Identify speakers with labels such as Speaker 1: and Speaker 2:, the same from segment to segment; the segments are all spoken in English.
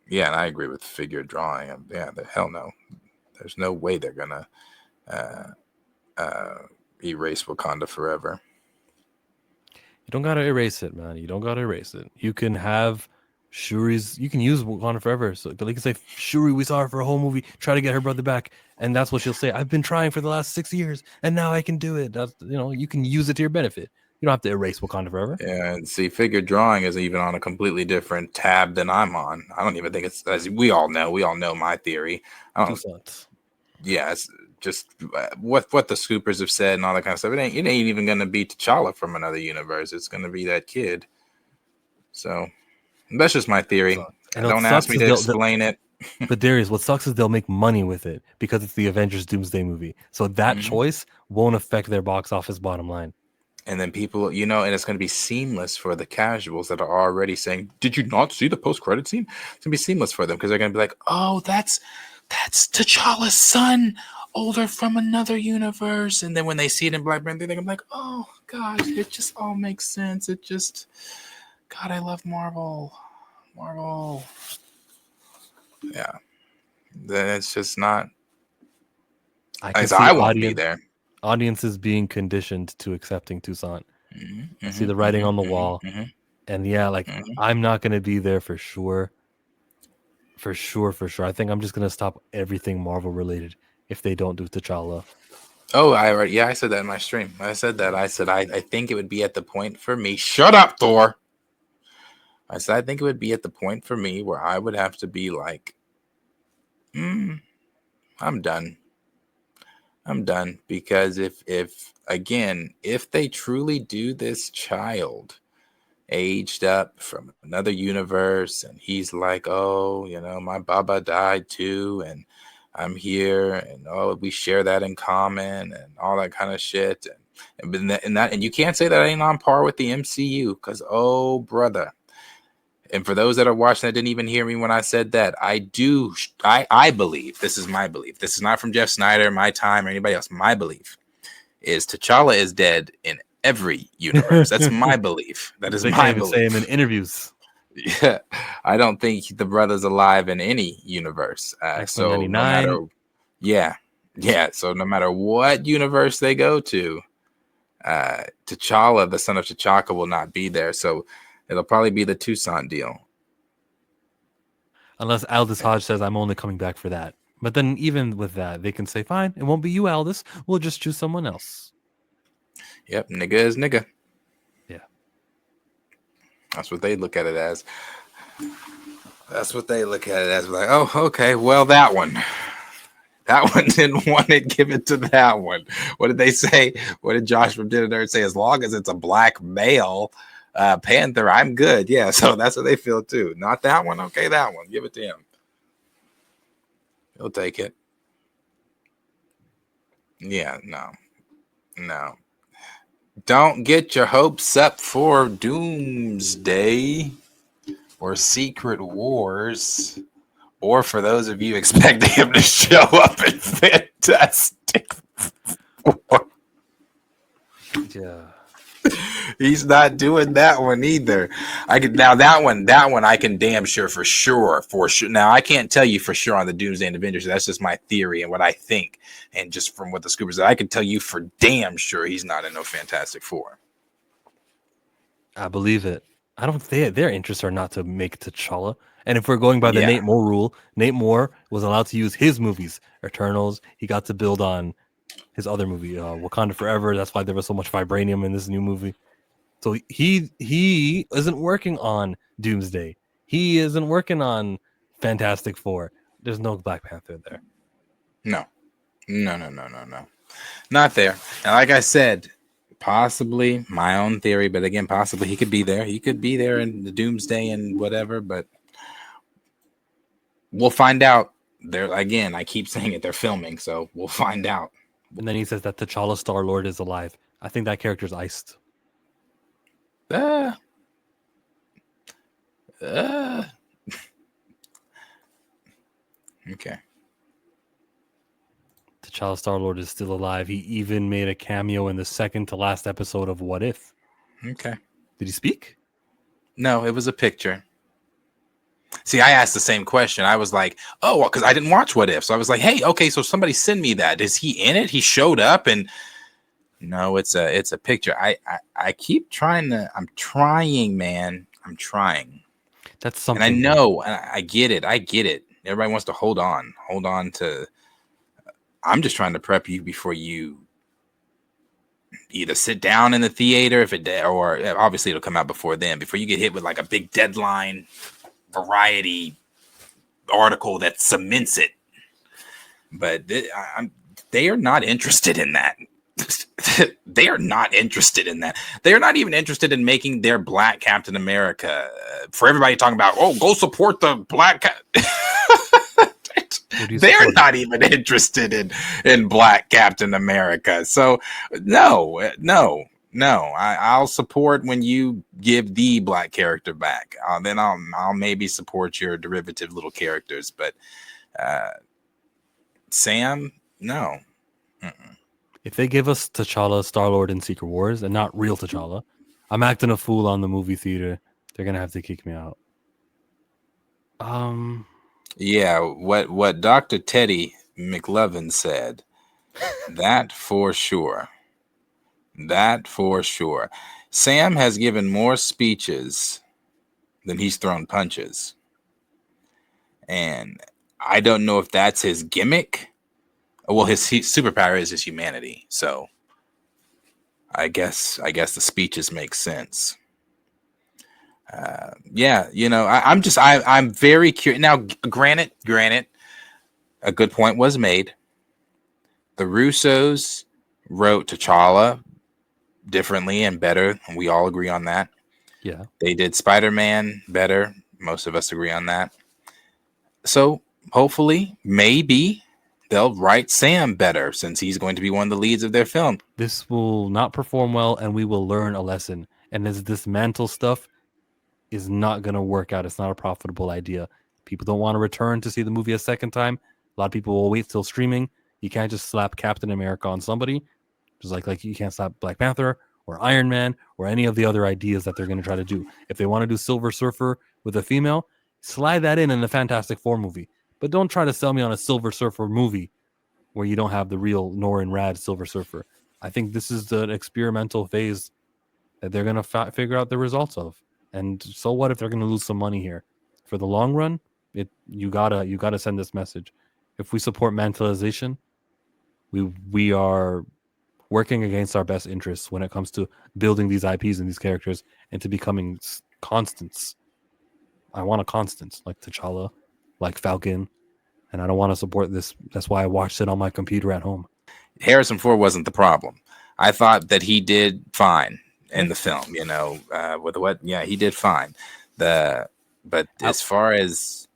Speaker 1: Yeah, and I agree with figure drawing. Yeah, the hell no. There's no way they're gonna uh, uh, erase Wakanda forever.
Speaker 2: You don't gotta erase it, man. You don't gotta erase it. You can have Shuri's. You can use Wakanda forever. So they can say, "Shuri, we saw her for a whole movie. Try to get her brother back," and that's what she'll say. I've been trying for the last 6 years, and now I can do it. That's you can use it to your benefit. You don't have to erase Wakanda forever.
Speaker 1: Yeah, and see, figure drawing is even on a completely different tab than I'm on. I don't even think it's as we all know. We all know my theory. I don't.
Speaker 2: Toussaint.
Speaker 1: Yeah, it's just what the scoopers have said and all that kind of stuff. It ain't even gonna be T'Challa from another universe. It's gonna be that kid. So that's just my theory.
Speaker 2: And what
Speaker 1: Don't ask
Speaker 2: sucks
Speaker 1: me
Speaker 2: is
Speaker 1: to explain it.
Speaker 2: but Darius, what sucks is they'll make money with it because it's the Avengers Doomsday movie. So that
Speaker 1: Mhm.
Speaker 2: choice won't affect their box office bottom line.
Speaker 1: And then people, and it's going to be seamless for the casuals that are already saying, "Did you not see the post-credit scene?" It's going to be seamless for them because they're going to be like, "Oh, that's T'Challa's son, older from another universe." And then when they see it in Black Panther, they're going to be like, "Oh God, it just all makes sense. It just, God, I love Marvel, Marvel." Yeah, then it's just not.
Speaker 2: I
Speaker 1: I
Speaker 2: can
Speaker 1: so
Speaker 2: see
Speaker 1: I won't be there.
Speaker 2: audiences being conditioned to accepting Toussaint. I see
Speaker 1: Mm-hmm,
Speaker 2: the writing on the wall.
Speaker 1: mm-hmm,
Speaker 2: And yeah, like
Speaker 1: mm-hmm.
Speaker 2: I'm not gonna be there for sure. For sure, for sure. I think I'm just gonna stop everything Marvel related if they don't do T'Challa.
Speaker 1: Oh, I said that in my stream. I said that. I said I think it would be at the point for me. Shut up, Thor. I said I think it would be at the point for me where I would have to be like, mm, I'm done. I'm done because if again, if they truly do this child aged up from another universe and he's like, "Oh, my baba died too and I'm here and oh, we share that in common and all that kind of shit." And you can't say that ain't on par with the MCU cuz oh brother. And for those that are watching that didn't even hear me when I said that, I believe, this is my belief. This is not from Jeff Snyder, my time or anybody else. My belief is T'Challa is dead in every universe. That's my belief. That is
Speaker 2: They can't
Speaker 1: my
Speaker 2: even say him in
Speaker 1: belief.
Speaker 2: interviews.
Speaker 1: Yeah, I don't think the brother's alive in any universe.
Speaker 2: X-Men
Speaker 1: So no matter,
Speaker 2: 99.
Speaker 1: yeah, yeah. So no matter what universe they go to, T'Challa, the son of T'Chaka, will not be there. So it'll probably be the Toussaint deal.
Speaker 2: Unless Aldous Hodge says I'm only coming back for that. But then even with that, they can say, fine, it won't be you, Aldous. We'll just choose someone else.
Speaker 1: Yep, nigga is nigga.
Speaker 2: Yeah.
Speaker 1: That's what they look at it as. That's what they look at it as. Like, oh, okay, well, that one. That one didn't want it. Give it to that one. What did they say? What did Josh from Dinner Nerd say? As long as it's a black male Panther, I'm good. Yeah, so that's what they feel too. Not that one. Okay, that one. Give it to him. He'll take it. Yeah, no, no. Don't get your hopes up for Doomsday or Secret Wars. Or for those of you expecting him to show up in Fantastic Four.
Speaker 2: Yeah.
Speaker 1: He's not doing that one either. I could now that one I can damn sure for sure. Now I can't tell you for sure on the Doomsday and Avengers. That's just my theory and what I think, and just from what the scoopers said, I can tell you for damn sure he's not in no Fantastic Four.
Speaker 2: I believe it. I don't think their interests are not to make T'Challa. And if we're going by the
Speaker 1: Yeah,
Speaker 2: Nate Moore rule, Nate Moore was allowed to use his movies. Eternals, he got to build on his other movie, Wakanda Forever. That's why there was so much vibranium in this new movie. So he isn't working on Doomsday. He isn't working on Fantastic Four. There's no Black Panther there.
Speaker 1: no, no, not there. And like I said, possibly my own theory, but again, possibly he could be there. He could be there in the Doomsday and whatever, but we'll find out. There again, I keep saying it. They're filming, so we'll find out.
Speaker 2: And then he says that T'Challa Star Lord is alive. I think that character's iced.
Speaker 1: Uh, uh, okay.
Speaker 2: T'Challa Star Lord is still alive. He even made a cameo in the second to last episode of What If.
Speaker 1: Okay.
Speaker 2: Did he speak?
Speaker 1: No, it was a picture. See, I asked the same question. I was like, oh, because I didn't watch What If. So I was like, hey, okay, so somebody send me that. Is he in it? He showed up, and no, it's a picture. I keep trying to. I'm trying, man. I'm trying.
Speaker 2: That's
Speaker 1: And I
Speaker 2: something.
Speaker 1: know, and I get it. I get it. Everybody wants to hold on to. I'm just trying to prep you before you either sit down in the theater, if it or obviously it'll come out before then. Before you get hit with like a big deadline variety article that cements it. But they are not interested in that. They are not interested in that. They are not even interested in making their Black Captain America. For everybody talking about, oh, go support the Black They're not even interested in Black Captain America. So no. I'll support when you give the Black character back. Then I'll maybe support your derivative little characters. But Sam, no. Mm-mm.
Speaker 2: If they give us T'Challa, Star-Lord, and Secret Wars, and not real T'Challa, I'm acting a fool on the movie theater. They're gonna have to kick me out.
Speaker 1: Yeah, what Dr. Teddy McLovin said, that for sure. That for sure. Sam has given more speeches than he's thrown punches. And I don't know if that's his gimmick. Well, his superpower is his humanity. So I guess the speeches make sense. Yeah, I'm very curious. Now, granted, a good point was made. The Russos wrote T'Challa differently and better, and we all agree on that.
Speaker 2: Yeah.
Speaker 1: They did Spider-Man better. Most of us agree on that. So hopefully, maybe they'll write Sam better since he's going to be one of the leads of their film.
Speaker 2: This will not perform well, and we will learn a lesson. And this dismantle stuff is not going to work out. It's not a profitable idea. People don't want to return to see the movie a second time. A lot of people will wait till streaming. You can't just slap Captain America on somebody. Just like you can't slap Black Panther or Iron Man or any of the other ideas that they're going to try to do. If they want to do Silver Surfer with a female, slide that in the Fantastic Four movie. But don't try to sell me on a Silver Surfer movie where you don't have the real Norrin Rad Silver Surfer. I think this is the experimental phase that they're going to figure out the results of. And so what if they're going to lose some money here? For the long run, you gotta send this message. If we support mentalization, we are working against our best interests when it comes to building these IPs and these characters into becoming constants. I want a constants like T'Challa, like Falcon, and I don't want to support this. That's why I watched it on my computer at home.
Speaker 1: Harrison Ford wasn't the problem. I thought that he did fine in the film, with what? Yeah, he did fine. But as far as,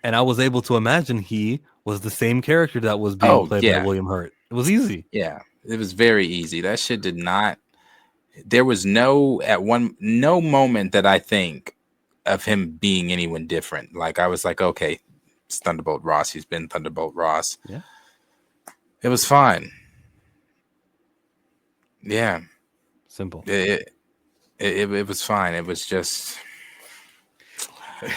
Speaker 2: and I was able to imagine he was the same character that was being played by William Hurt. It was easy.
Speaker 1: Yeah, it was very easy. That shit did not. There was no moment that I think of him being anyone different. Like I was like, okay, it's Thunderbolt Ross. He's been Thunderbolt Ross.
Speaker 2: Yeah,
Speaker 1: it was fine. Yeah,
Speaker 2: simple.
Speaker 1: It was fine. It was just.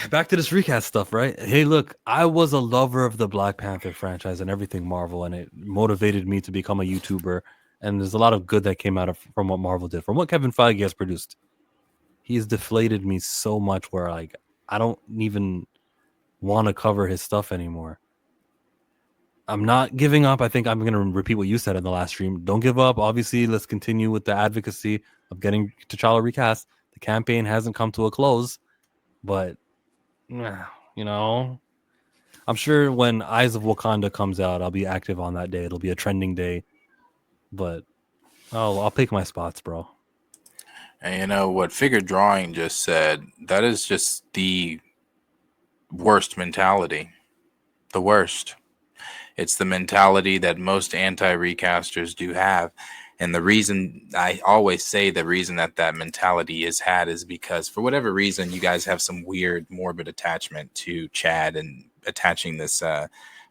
Speaker 2: Back to this recast stuff, right? Hey, look, I was a lover of the Black Panther franchise and everything Marvel, and it motivated me to become a YouTuber. And there's a lot of good that came out from what Marvel did, from what Kevin Feige has produced. He's deflated me so much where like I don't even want to cover his stuff anymore. I'm not giving up. I think I'm going to repeat what you said in the last stream. Don't give up. Obviously, let's continue with the advocacy of getting T'Challa recast. The campaign hasn't come to a close, but I'm sure when Eyes of Wakanda comes out, I'll be active on that day. It'll be a trending day, but I'll pick my spots, bro.
Speaker 1: And what Figure Drawing just said, that is just the worst mentality. The worst. It's the mentality that most anti-recasters do have. And the reason I always say the reason that mentality is had is because for whatever reason, you guys have some weird morbid attachment to Chad and attaching this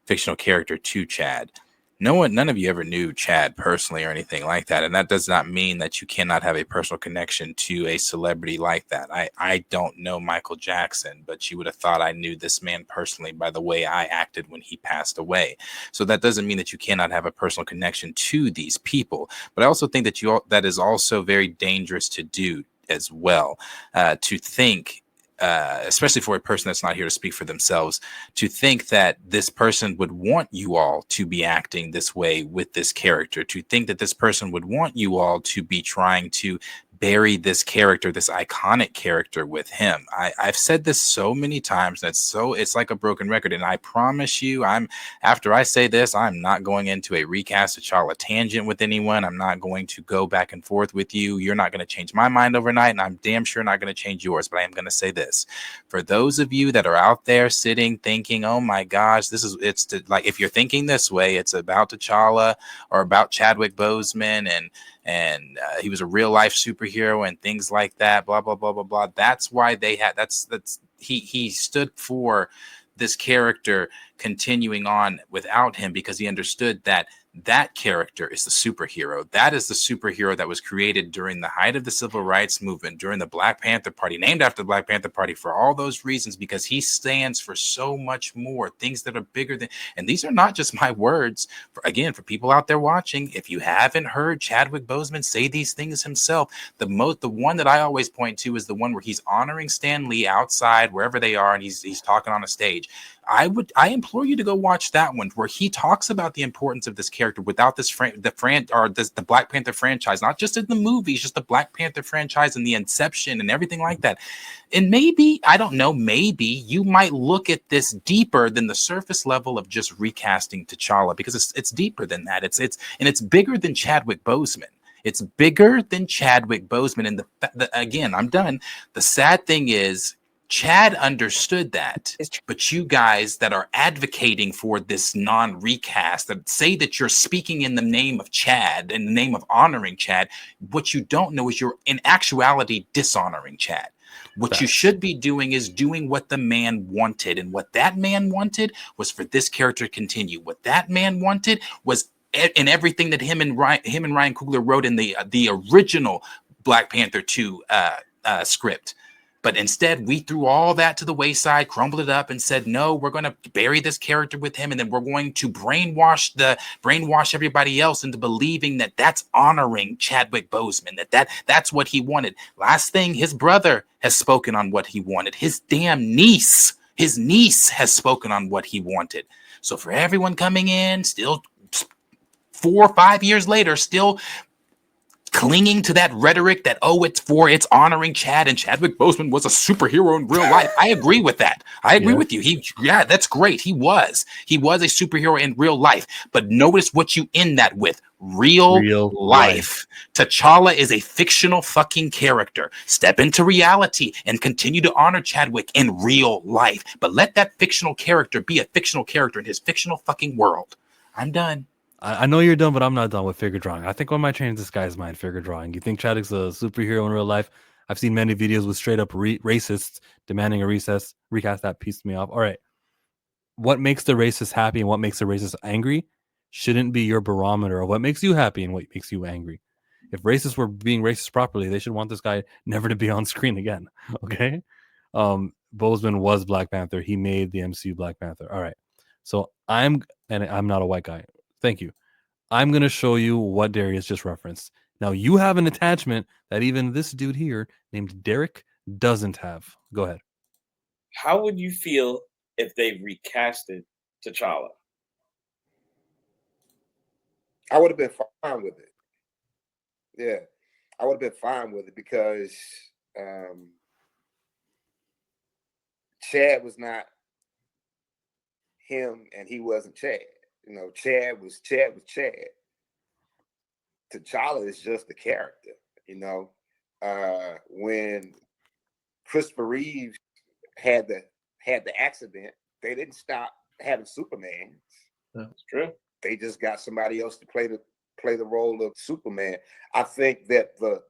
Speaker 1: fictional character to Chad. none of you ever knew Chad personally or anything like that, and that does not mean that you cannot have a personal connection to a celebrity like that. I don't know Michael Jackson, but you would have thought I knew this man personally by the way I acted when he passed away. So that doesn't mean that you cannot have a personal connection to these people. But I also think that that is also very dangerous to do as well, to think. Especially for a person that's not here to speak for themselves, to think that this person would want you all to be acting this way with this character, to think that this person would want you all to be trying to bury this character, this iconic character with him. I've said this so many times that it's like a broken record. And I promise you, after I say this, I'm not going into a recast T'Challa tangent with anyone. I'm not going to go back and forth with you. You're not going to change my mind overnight, and I'm damn sure not going to change yours. But I am going to say this. For those of you that are out there sitting thinking, oh my gosh, like if you're thinking this way, it's about T'Challa or about Chadwick Boseman and he was a real life superhero and things like that, blah blah blah blah blah. That's why he stood for this character continuing on without him, because he understood that that character is the superhero. That is the superhero that was created during the height of the civil rights movement, during the Black Panther Party, named after the Black Panther Party for all those reasons, because he stands for so much more, things that are bigger than, and these are not just my words. For people out there watching, if you haven't heard Chadwick Boseman say these things himself, the one that I always point to is the one where he's honoring Stan Lee outside, wherever they are, and he's talking on a stage. I implore you to go watch that one, where he talks about the importance of this character without the Black Panther franchise, not just in the movies, just the Black Panther franchise and the inception and everything like that. And maybe, I don't know, maybe you might look at this deeper than the surface level of just recasting T'Challa, because it's deeper than that. It's bigger than Chadwick Boseman. It's bigger than Chadwick Boseman. And again, I'm done. The sad thing is, Chad understood that, but you guys that are advocating for this non-recast, that say that you're speaking in the name of Chad, in the name of honoring Chad, what you don't know is you're in actuality dishonoring Chad. What you should be doing is doing what the man wanted, and what that man wanted was for this character to continue. What that man wanted was in everything that him and Ryan Coogler wrote in the original Black Panther 2 script. But instead, we threw all that to the wayside, crumbled it up, and said, no, we're going to bury this character with him, and then we're going to brainwash everybody else into believing that that's honoring Chadwick Boseman, that's what he wanted. Last thing, his brother has spoken on what he wanted. His niece has spoken on what he wanted. So for everyone coming in, still 4 or 5 years later, still clinging to that rhetoric that, it's honoring Chad, and Chadwick Boseman was a superhero in real life. I agree with that. I agree with you. That's great. He was a superhero in real life. But notice what you end that with. Real life. T'Challa is a fictional fucking character. Step into reality and continue to honor Chadwick in real life. But let that fictional character be a fictional character in his fictional fucking world. I'm done.
Speaker 2: I know you're done, but I'm not done with figure drawing. I think I might change this guy's mind. Figure drawing. You think Chadwick's a superhero in real life? I've seen many videos with straight up racists demanding a recast. That pissed me off. All right. What makes the racist happy and what makes the racist angry shouldn't be your barometer of what makes you happy and what makes you angry. If racists were being racist properly, they should want this guy never to be on screen again. Okay. Boseman was Black Panther. He made the MCU Black Panther. All right. So I'm not a white guy. Thank you. I'm going to show you what Darius just referenced. Now, you have an attachment that even this dude here named Derek doesn't have. Go ahead.
Speaker 3: How would you feel if they recasted T'Challa?
Speaker 4: I would have been fine with it. Yeah, I would have been fine with it because Chad was not him and he wasn't Chad. You know, Chad was Chad. T'Challa is just the character. You know, when Christopher Reeve had the accident, they didn't stop having Superman.
Speaker 3: That's true.
Speaker 4: They just got somebody else to play the role of Superman. I think that the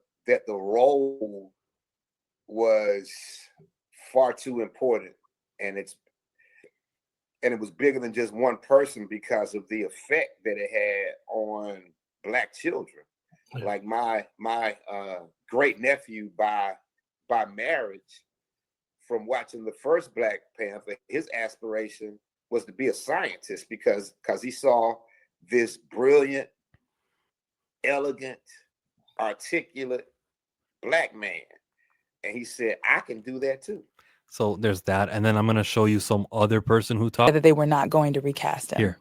Speaker 4: role was far too important, and and it was bigger than just one person because of the effect that it had on Black children. Like my great nephew by marriage, from watching the first Black Panther, his aspiration was to be a scientist because he saw this brilliant, elegant, articulate Black man, and he said, I can do that too.
Speaker 2: So there's that, and then I'm gonna show you some other person who talked.
Speaker 5: That they were not going to recast him.
Speaker 2: Here.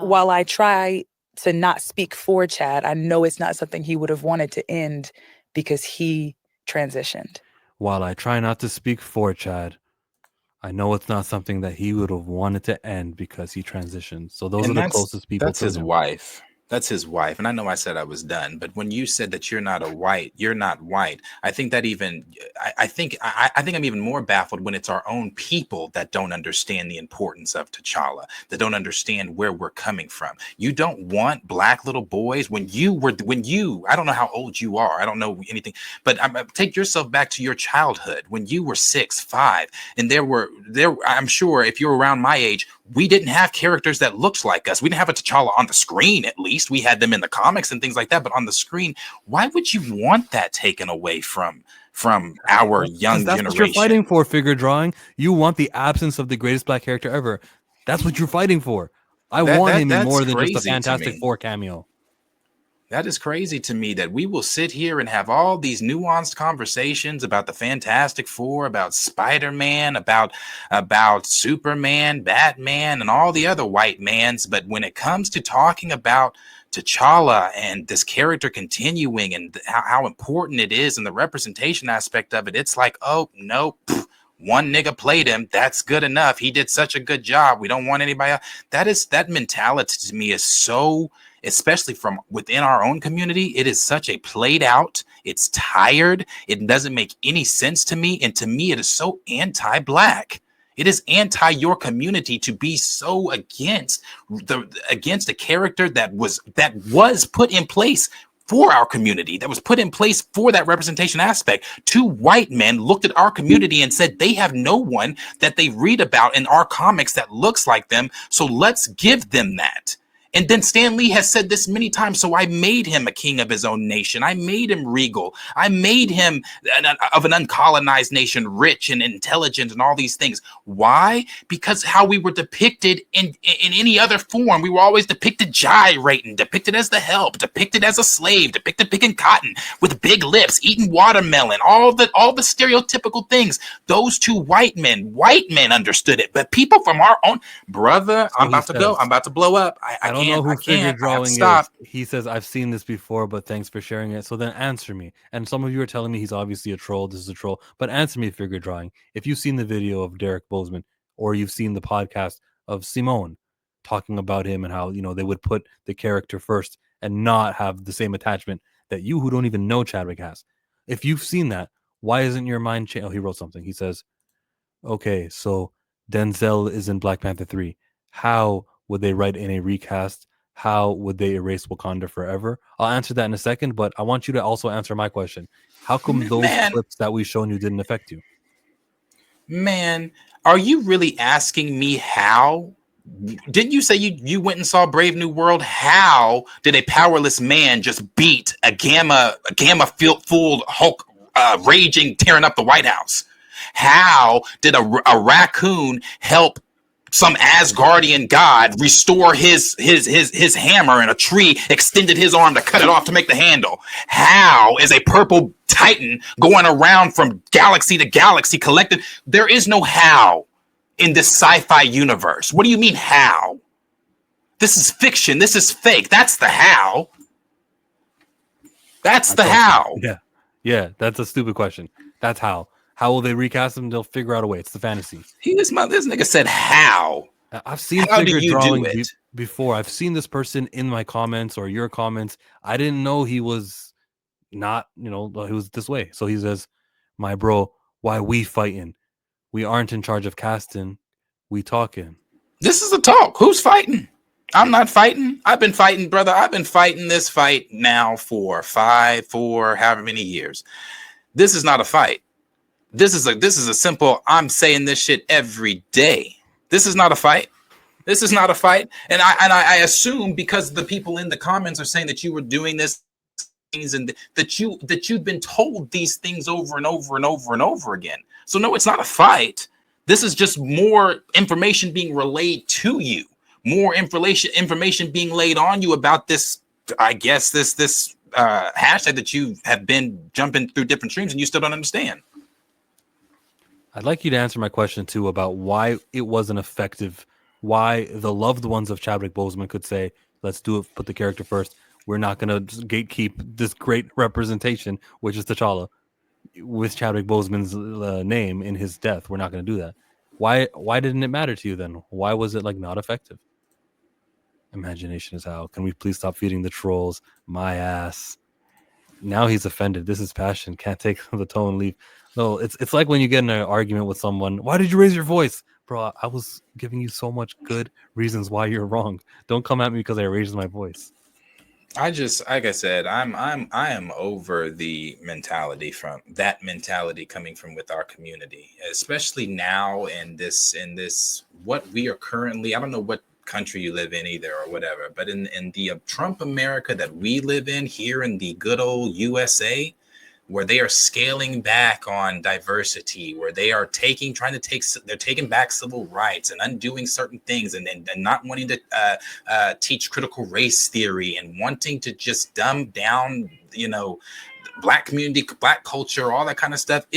Speaker 5: While I try to not speak for Chad, I know it's not something he would have wanted to end because he transitioned.
Speaker 2: While I try not to speak for Chad, I know it's not something that he would have wanted to end because he transitioned. So those
Speaker 1: And
Speaker 2: are the closest people
Speaker 1: that's
Speaker 2: to
Speaker 1: his
Speaker 2: him.
Speaker 1: wife. That's his wife. And I know I said I was done, but when you said that you're not white, I think that even I think I'm even more baffled when it's our own people that don't understand the importance of T'Challa, that don't understand where we're coming from. You don't want Black little boys when you I don't know how old you are, I don't know anything, but take yourself back to your childhood when you were 6, 5, and I'm sure if you're around my age, we didn't have characters that looked like us. We didn't have a T'Challa on the screen, at least. We had them in the comics and things like that, but on the screen, why would you want that taken away from our young
Speaker 2: that's
Speaker 1: generation?
Speaker 2: What you're fighting for, figure drawing. You want the absence of the greatest Black character ever. That's what you're fighting for. I want him in more than just a Fantastic Four cameo.
Speaker 1: That is crazy to me that we will sit here and have all these nuanced conversations about the Fantastic Four, about Spider-Man, about Superman, Batman, and all the other white mans. But when it comes to talking about T'Challa and this character continuing and how important it is and the representation aspect of it, it's like, oh, no, one nigga played him. That's good enough. He did such a good job. We don't want anybody else. That mentality to me is so, especially from within our own community, it is such a played out. It's tired. It doesn't make any sense to me. And to me, it is so anti-Black. It is anti your community to be so against a character that was put in place for our community, that was put in place for that representation aspect. 2 white men looked at our community and said they have no one that they read about in our comics that looks like them, so let's give them that. And then Stan Lee has said this many times, so I made him a king of his own nation. I made him regal. I made him of an uncolonized nation, rich and intelligent and all these things. Why? Because how we were depicted in any other form, we were always depicted gyrating, depicted as the help, depicted as a slave, depicted picking cotton with big lips, eating watermelon, all the stereotypical things. Those 2 white men understood it, but people from our own brother,
Speaker 2: So
Speaker 1: I'm about to go. I'm about to blow up.
Speaker 2: I don't know who figure drawing is. He says, I've seen this before, but thanks for sharing it. So then answer me. And some of you are telling me he's obviously a troll. This is a troll. But answer me, figure drawing. If you've seen the video of Derek Boseman, or you've seen the podcast of Simone talking about him and how, they would put the character first and not have the same attachment that you who don't even know Chadwick has. If you've seen that, why isn't your mind changed? Oh, he wrote something. He says, okay, so Denzel is in Black Panther 3. How would they write in a recast? How would they erase Wakanda forever? I'll answer that in a second, but I want you to also answer my question. How come those clips that we've shown you didn't affect you?
Speaker 1: Man, are you really asking me how? Didn't you say you went and saw Brave New World? How did a powerless man just beat a gamma-fueled Hulk raging, tearing up the White House? How did a raccoon help some Asgardian god restore his hammer, and a tree extended his arm to cut it off to make the handle? How is a purple titan going around from galaxy to galaxy collected? There is no how in this sci-fi universe. What do you mean how? This is fiction. This is fake. That's the how. That's the how.
Speaker 2: Yeah, that's a stupid question. That's how. How will they recast them? They'll figure out a way. It's the fantasy.
Speaker 1: This nigga said how.
Speaker 2: I've seen figure drawing before. I've seen this person in my comments or your comments. I didn't know he was not, he was this way. So he says, my bro, why we fighting? We aren't in charge of casting. We talking.
Speaker 1: This is a talk. Who's fighting? I'm not fighting. I've been fighting, brother. I've been fighting this fight now for 4 however many years. This is not a fight. This is a simple, I'm saying this shit every day. This is not a fight. This is not a fight. And I assume because the people in the comments are saying that you were doing this and that you've been told these things over and over and over and over again. So no, it's not a fight. This is just more information being relayed to you, more information being laid on you about this. I guess this hashtag that you have been jumping through different streams and you still don't understand.
Speaker 2: I'd like you to answer my question too about why it wasn't effective. Why the loved ones of Chadwick Boseman could say, "Let's do it. Put the character first. We're not going to gatekeep this great representation, which is T'Challa, with Chadwick Boseman's name in his death. We're not going to do that." Why didn't it matter to you then? Why was it like not effective? Imagination is out. Can we please stop feeding the trolls? My ass. Now he's offended. This is passion. Can't take the tone. Leave. No, it's like when you get in an argument with someone. Why did you raise your voice, bro? I was giving you so much good reasons why you're wrong. Don't come at me because I raised my voice.
Speaker 1: I just, like I said, I am over the mentality coming from with our community, especially now in this what we are currently. I don't know what country you live in either or whatever, but in the Trump America that we live in here in the good old USA, where they are scaling back on diversity, where they are taking back civil rights and undoing certain things and not wanting to teach critical race theory and wanting to just dumb down, Black community, Black culture, all that kind of stuff.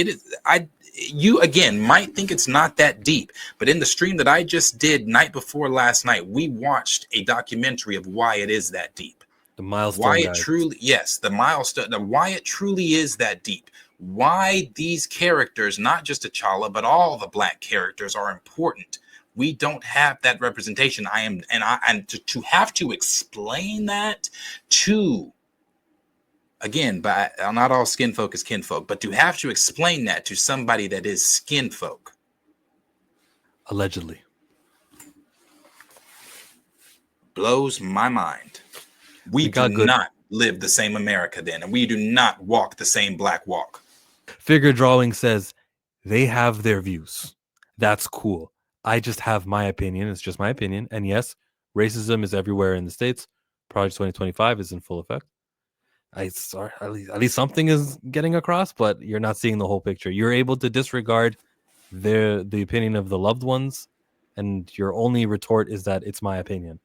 Speaker 1: You again might think it's not that deep, but in the stream that I just did night before last night, we watched a documentary of why it is that deep.
Speaker 2: The milestone.
Speaker 1: Why it truly, yes, the milestone, why it truly is that deep. Why these characters, not just T'Challa, but all the Black characters are important. We don't have that representation. To have to explain that to, again, but not all skin folk is kinfolk, but to have to explain that to somebody that is skin folk.
Speaker 2: Allegedly.
Speaker 1: Blows my mind. We do not live the same America then, and we do not walk the same Black walk.
Speaker 2: Figure Drawing says they have their views. That's cool. I just have my opinion. It's just my opinion. And yes, racism is everywhere in the States. Project 2025 is in full effect. At least something is getting across, but you're not seeing the whole picture. You're able to disregard the opinion of the loved ones, and your only retort is that it's my opinion.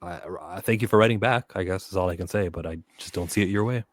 Speaker 2: I thank you for writing back, I guess is all I can say, but I just don't see it your way.